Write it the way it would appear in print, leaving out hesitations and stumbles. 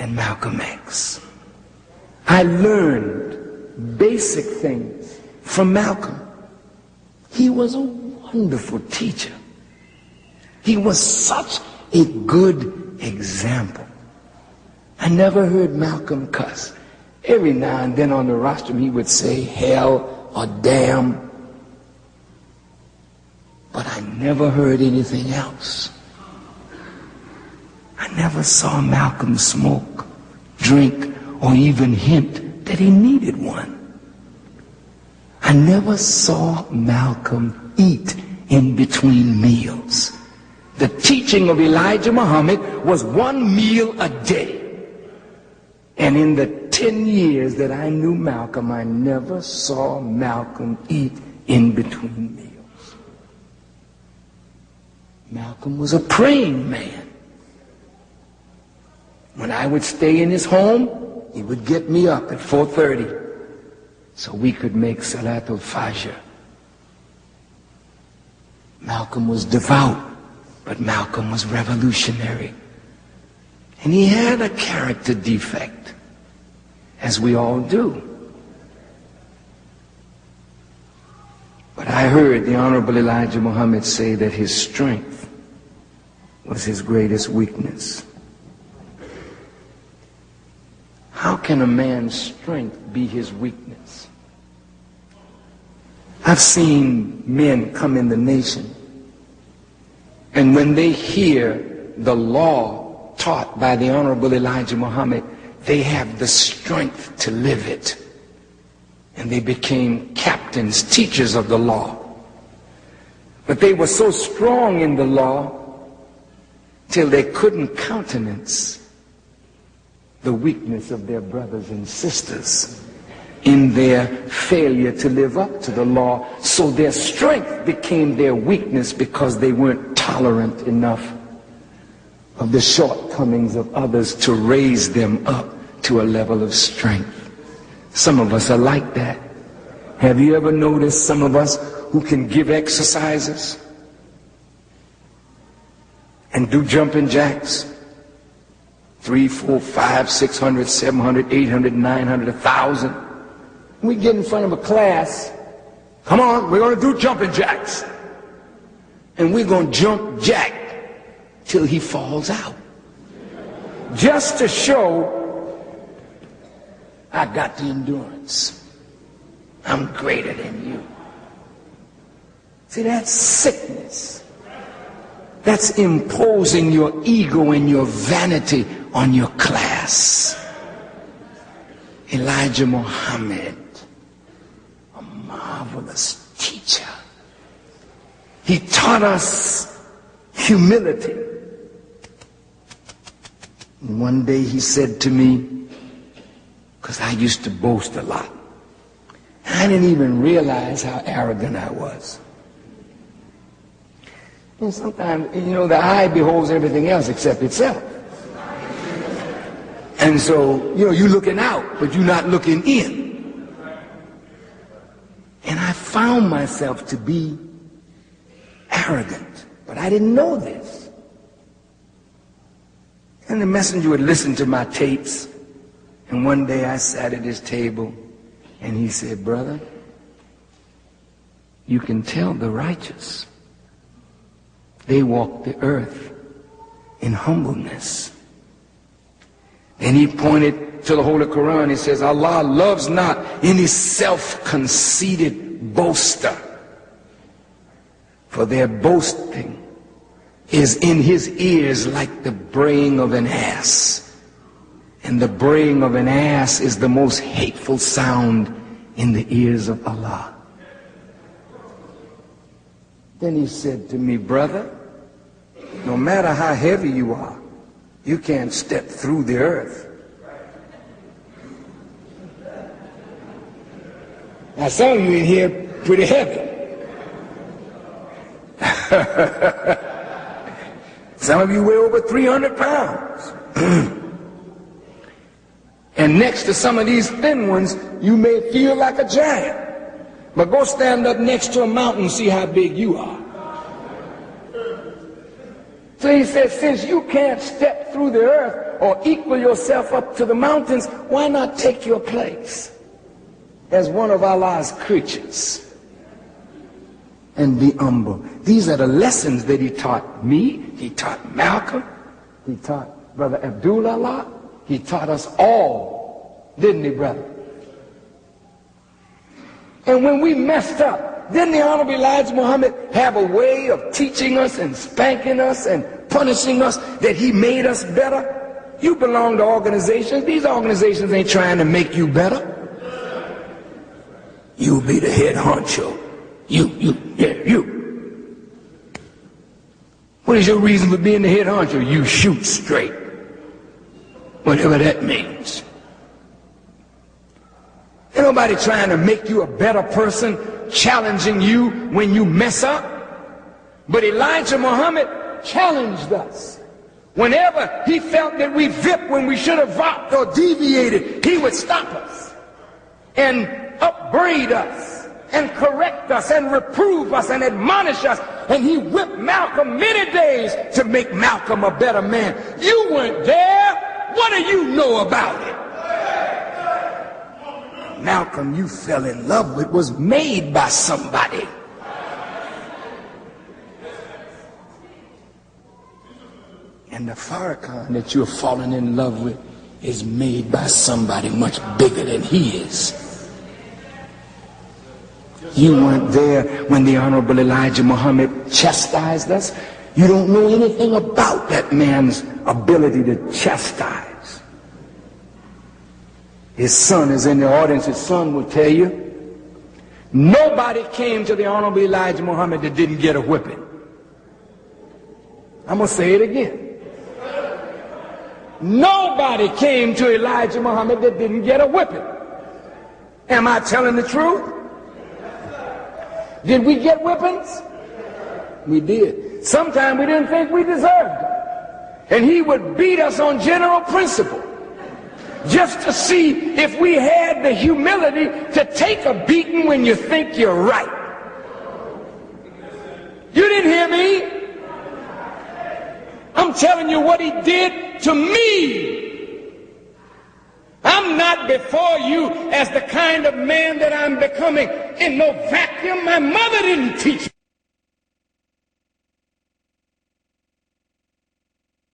than Malcolm X. I learned basic things from Malcolm. He was a wonderful teacher. He was such a good example. I never heard Malcolm cuss. Every now and then on the rostrum he would say hell or damn. But I never heard anything else. I never saw Malcolm smoke, drink, or even hint that he needed one. I never saw Malcolm eat in between meals. The teaching of Elijah Muhammad was one meal a day. And in the 10 years that I knew Malcolm, I never saw Malcolm eat in between meals. Malcolm was a praying man. When I would stay in his home, he would get me up at 4:30 so we could make Salatul Fajr. Malcolm was devout, but Malcolm was revolutionary. And he had a character defect, as we all do. But I heard the Honorable Elijah Muhammad say that his strength was his greatest weakness. How can a man's strength be his weakness? I've seen men come in the nation, and when they hear the law taught by the Honorable Elijah Muhammad, they have the strength to live it. And they became captains, teachers of the law. But they were so strong in the law till they couldn't countenance the weakness of their brothers and sisters in their failure to live up to the law. So their strength became their weakness because they weren't tolerant enough of the shortcomings of others to raise them up to a level of strength. Some of us are like that. Have you ever noticed some of us who can give exercises and do jumping jacks? 3, 4, 5, 600, 700, 800, 900, 1,000. We get in front of a class. Come on, we're going to do jumping jacks. And we're going to jump jack till he falls out. Just to show I got the endurance. I'm greater than you. See, that's sickness. That's imposing your ego and your vanity on your class. Elijah Muhammad, a marvelous teacher. He taught us humility. And one day he said to me, because I used to boast a lot, I didn't even realize how arrogant I was. And sometimes, you know, the eye beholds everything else except itself. And so, you know, you're looking out, but you're not looking in. And I found myself to be arrogant, but I didn't know this. And the messenger would listen to my tapes, and one day I sat at his table, and he said, "Brother, you can tell the righteous. They walk the earth in humbleness." And he pointed to the Holy Quran. He says, Allah loves not any self-conceited boaster, for their boasting is in his ears like the braying of an ass. And the braying of an ass is the most hateful sound in the ears of Allah. Then he said to me, "Brother, no matter how heavy you are, you can't step through the earth." Now some of you in here pretty heavy. Some of you weigh over 300 pounds. And next to some of these thin ones, you may feel like a giant. But go stand up next to a mountain and see how big you are. So he said, since you can't step through the earth or equal yourself up to the mountains, why not take your place as one of Allah's creatures and be humble? These are the lessons that he taught me, he taught Malcolm, he taught Brother Abdullah, he taught us all, didn't he, brother? And when we messed up, didn't the Honorable Elijah Muhammad have a way of teaching us and spanking us and punishing us that he made us better? You belong to organizations. These organizations ain't trying to make you better. You be the head honcho. You. What is your reason for being the head honcho? You shoot straight. Whatever that means. Ain't nobody trying to make you a better person, challenging you when you mess up. But Elijah Muhammad challenged us. Whenever he felt that we vipped when we should have rocked or deviated, he would stop us and upbraid us and correct us and reprove us and admonish us. And he whipped Malcolm many days to make Malcolm a better man. You weren't there. What do you know about it? Malcolm you fell in love with was made by somebody. And the Farrakhan that you're falling in love with is made by somebody much bigger than he is. You weren't there when the Honorable Elijah Muhammad chastised us. You don't know anything about that man's ability to chastise. His son is in the audience. His son will tell you, nobody came to the Honorable Elijah Muhammad that didn't get a whipping. I'm going to say it again. Nobody came to Elijah Muhammad that didn't get a whipping. Am I telling the truth? Did we get whippings? We did. Sometimes we didn't think we deserved it. And he would beat us on general principle, just to see if we had the humility to take a beating when you think you're right. You didn't hear me? I'm telling you what he did to me. I'm not before you as the kind of man that I'm becoming in no vacuum. My mother didn't teach me.